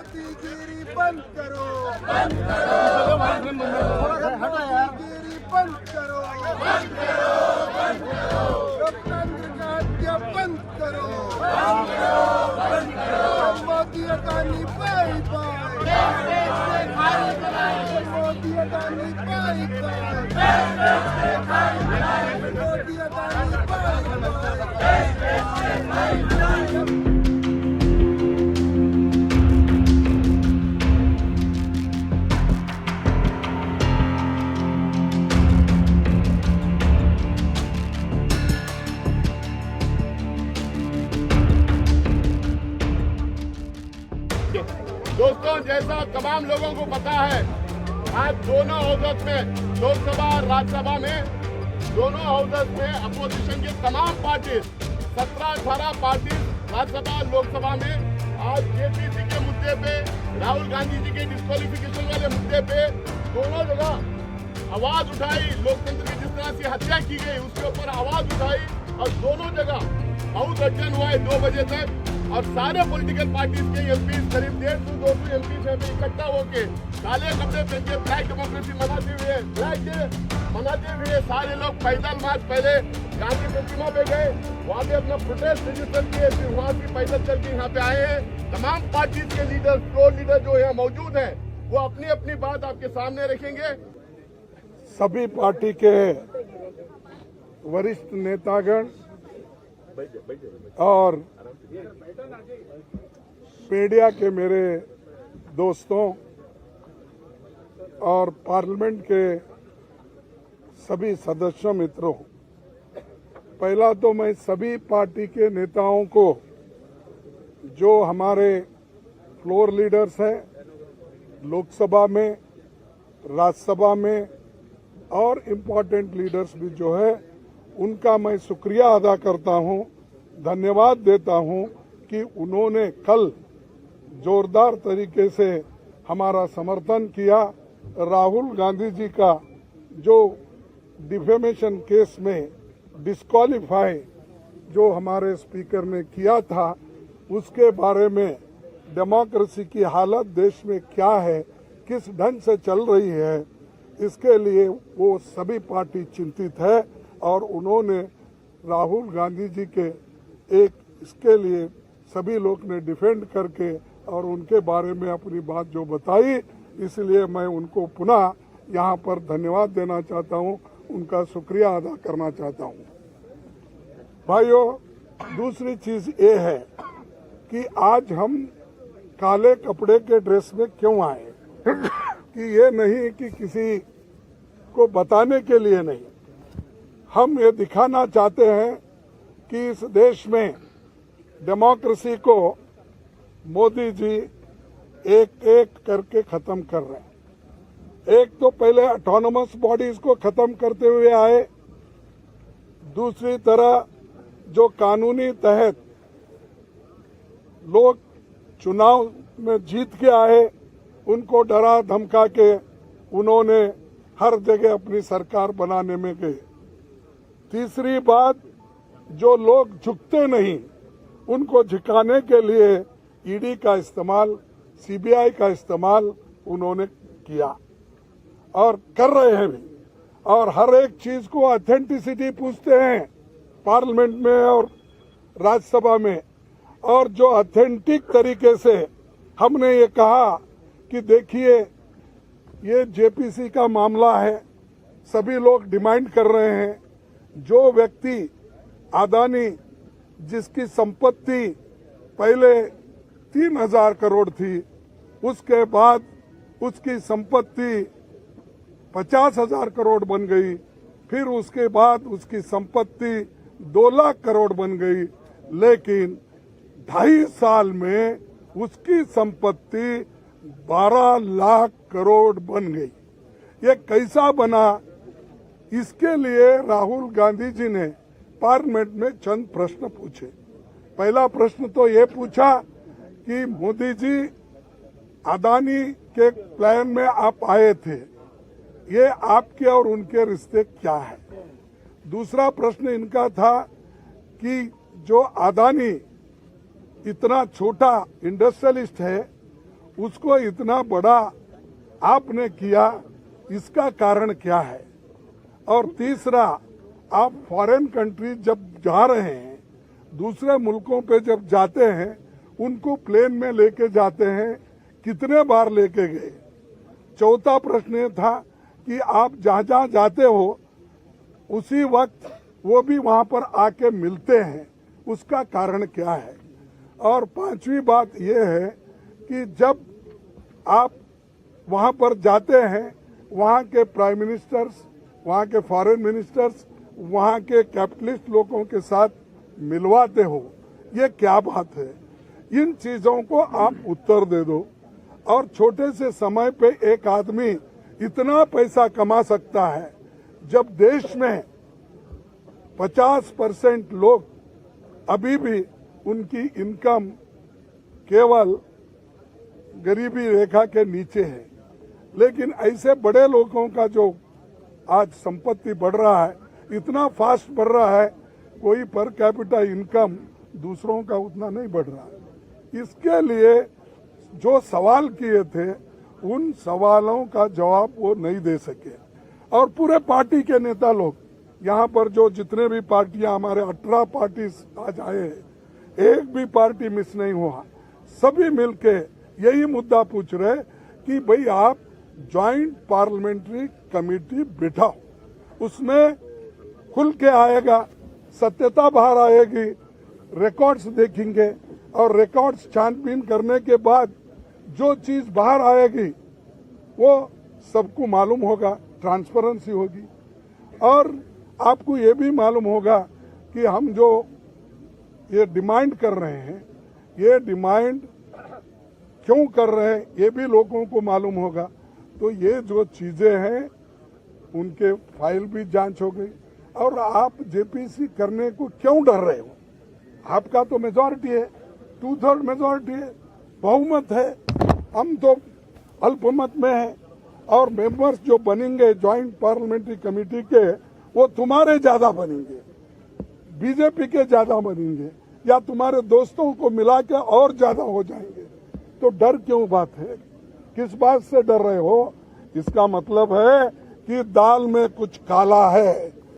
मोदीगिरी बंद करो, मोदीगिरी बंद करो, लोकतंत्र का हत्या बंद करो, Modi Adani bye bye, Modi Adani bye bye, Modi Adani bye bye. दोस्तों, जैसा तमाम लोगों को पता है, आज दोनों हाउसेस में, लोकसभा और राज्यसभा में, दोनों हाउसेस में अपोजिशन की तमाम पार्टी 17-18 पार्टी राज्यसभा और लोकसभा में आज जेपीसी के मुद्दे पे, राहुल गांधी जी के डिस्क्वालिफिकेशन वाले मुद्दे पे दोनों जगह आवाज उठाई। लोकतंत्र की जिस तरह से हत्या की गई उसके ऊपर आवाज उठाई और दोनों जगह बहुत अध्ययन हुआ है 2 बजे तक। और सारे पॉलिटिकल पार्टीज के एमपी करीब 150-200 एमपी इकट्ठा होके काले कपड़े पहन के ब्लैक डेमोक्रेसी मनाते हुए, ब्लैक डे मनाते हुए सारे लोग पैदल मार्च पहले गांधी प्रतिमा पे गए, वहाँ पे अपना प्रोटेस्ट रजिस्टर किए, फिर वहाँ से पैदल चल के यहाँ पे आए हैं। तमाम पार्टीज के लीडर, फ्लोर लीडर जो यहाँ मौजूद हैं, वो अपनी अपनी बात आपके सामने रखेंगे। सभी पार्टी के वरिष्ठ नेतागण और मीडिया के मेरे दोस्तों और पार्लियामेंट के सभी सदस्यों मित्रों, पहला तो मैं सभी पार्टी के नेताओं को, जो हमारे फ्लोर लीडर्स हैं लोकसभा में, राज्यसभा में और इम्पोर्टेंट लीडर्स भी जो है, उनका मैं शुक्रिया अदा करता हूं, धन्यवाद देता हूं कि उन्होंने कल जोरदार तरीके से हमारा समर्थन किया। राहुल गांधी जी का जो डिफेमेशन केस में डिस्क्वालीफाई जो हमारे स्पीकर ने किया था, उसके बारे में डेमोक्रेसी की हालत देश में क्या है, किस ढंग से चल रही है, इसके लिए वो सभी पार्टी चिंतित है और उन्होंने राहुल गांधी जी के इसके लिए सभी लोग ने डिफेंड करके और उनके बारे में अपनी बात जो बताई, इसलिए मैं उनको पुनः यहाँ पर धन्यवाद देना चाहता हूँ, उनका शुक्रिया अदा करना चाहता हूँ। भाइयों, दूसरी चीज ये है कि आज हम काले कपड़े के ड्रेस में क्यों आए कि ये नहीं कि किसी को बताने के लिए नहीं, हम ये दिखाना चाहते हैं कि इस देश में डेमोक्रेसी को मोदी जी एक एक करके खत्म कर रहे हैं। एक तो पहले ऑटोनोमस बॉडीज को खत्म करते हुए आए, दूसरी तरह जो कानूनी तहत लोग चुनाव में जीत के आए, उनको डरा धमका के उन्होंने हर जगह अपनी सरकार बनाने में गए। तीसरी बात, जो लोग झुकते नहीं, उनको झुकाने के लिए ईडी का इस्तेमाल, सीबीआई का इस्तेमाल उन्होंने किया और कर रहे हैं भी, और हर एक चीज को ऑथेंटिसिटी पूछते हैं पार्लियामेंट में और राज्यसभा में। और जो ऑथेंटिक तरीके से हमने ये कहा कि देखिए ये जेपीसी का मामला है, सभी लोग डिमांड कर रहे हैं, जो व्यक्ति अडानी जिसकी संपत्ति पहले 3,000 करोड़ थी, उसके बाद उसकी संपत्ति 50,000 करोड़ बन गई, फिर उसके बाद उसकी संपत्ति 2 लाख करोड़ बन गई, लेकिन 2.5 साल में उसकी संपत्ति 12 लाख करोड़ बन गई। ये कैसा बना? इसके लिए राहुल गांधी जी ने पार्लियामेंट में चंद प्रश्न पूछे। पहला प्रश्न तो ये पूछा कि मोदी जी अडानी के प्लान में आप आए थे, ये आपके और उनके रिश्ते क्या है? दूसरा प्रश्न इनका था कि जो अडानी इतना छोटा इंडस्ट्रियलिस्ट है, उसको इतना बड़ा आपने किया, इसका कारण क्या है? और तीसरा, आप फॉरेन कंट्री जब जा रहे हैं, दूसरे मुल्कों पे जब जाते हैं, उनको प्लेन में लेके जाते हैं, कितने बार लेके गए? चौथा प्रश्न ये था कि आप जहाँ जहाँ जाते हो उसी वक्त वो भी वहाँ पर आके मिलते हैं, उसका कारण क्या है? और पांचवी बात यह है कि जब आप वहाँ पर जाते हैं, वहाँ के प्राइम मिनिस्टर्स, वहाँ के फॉरेन मिनिस्टर्स, वहाँ के कैपिटलिस्ट लोगों के साथ मिलवाते हो, ये क्या बात है? इन चीजों को आप उत्तर दे दो। और छोटे से समय पे एक आदमी इतना पैसा कमा सकता है, जब देश में 50% लोग अभी भी उनकी इनकम केवल गरीबी रेखा के नीचे है। लेकिन ऐसे बड़े लोगों का जो आज संपत्ति बढ़ रहा है, इतना फास्ट बढ़ रहा है, कोई पर कैपिटा इनकम दूसरों का उतना नहीं बढ़ रहा है। इसके लिए जो सवाल किए थे, उन सवालों का जवाब वो नहीं दे सके। और पूरे पार्टी के नेता लोग यहाँ पर जो जितने भी पार्टियां, हमारे 18 पार्टी आज आए हैं, एक भी पार्टी मिस नहीं हुआ। सभी मिलके यही मुद्दा पूछ रहे कि भाई आप ज्वाइंट पार्लियामेंट्री कमेटी बिठाओ, उसमें खुल के आएगा, सत्यता बाहर आएगी, रिकॉर्ड्स देखेंगे और रिकॉर्ड्स छानबीन करने के बाद जो चीज बाहर आएगी वो सबको मालूम होगा, ट्रांसपेरेंसी होगी। और आपको ये भी मालूम होगा कि हम जो ये डिमांड कर रहे हैं, ये डिमांड क्यों कर रहे हैं, ये भी लोगों को मालूम होगा। तो ये जो चीजें हैं, उनके फाइल भी जांच हो गई। और आप जेपीसी करने को क्यों डर रहे हो? आपका तो मेजॉरिटी है, 2/3 मेजॉरिटी है, बहुमत है। हम तो अल्पमत में है। और मेंबर्स जो बनेंगे ज्वाइंट पार्लियामेंट्री कमेटी के, वो तुम्हारे ज्यादा बनेंगे, बीजेपी के ज्यादा बनेंगे, या तुम्हारे दोस्तों को मिला के और ज्यादा हो जाएंगे। तो डर क्यों बात है? किस बात से डर रहे हो? इसका मतलब है कि दाल में कुछ काला है।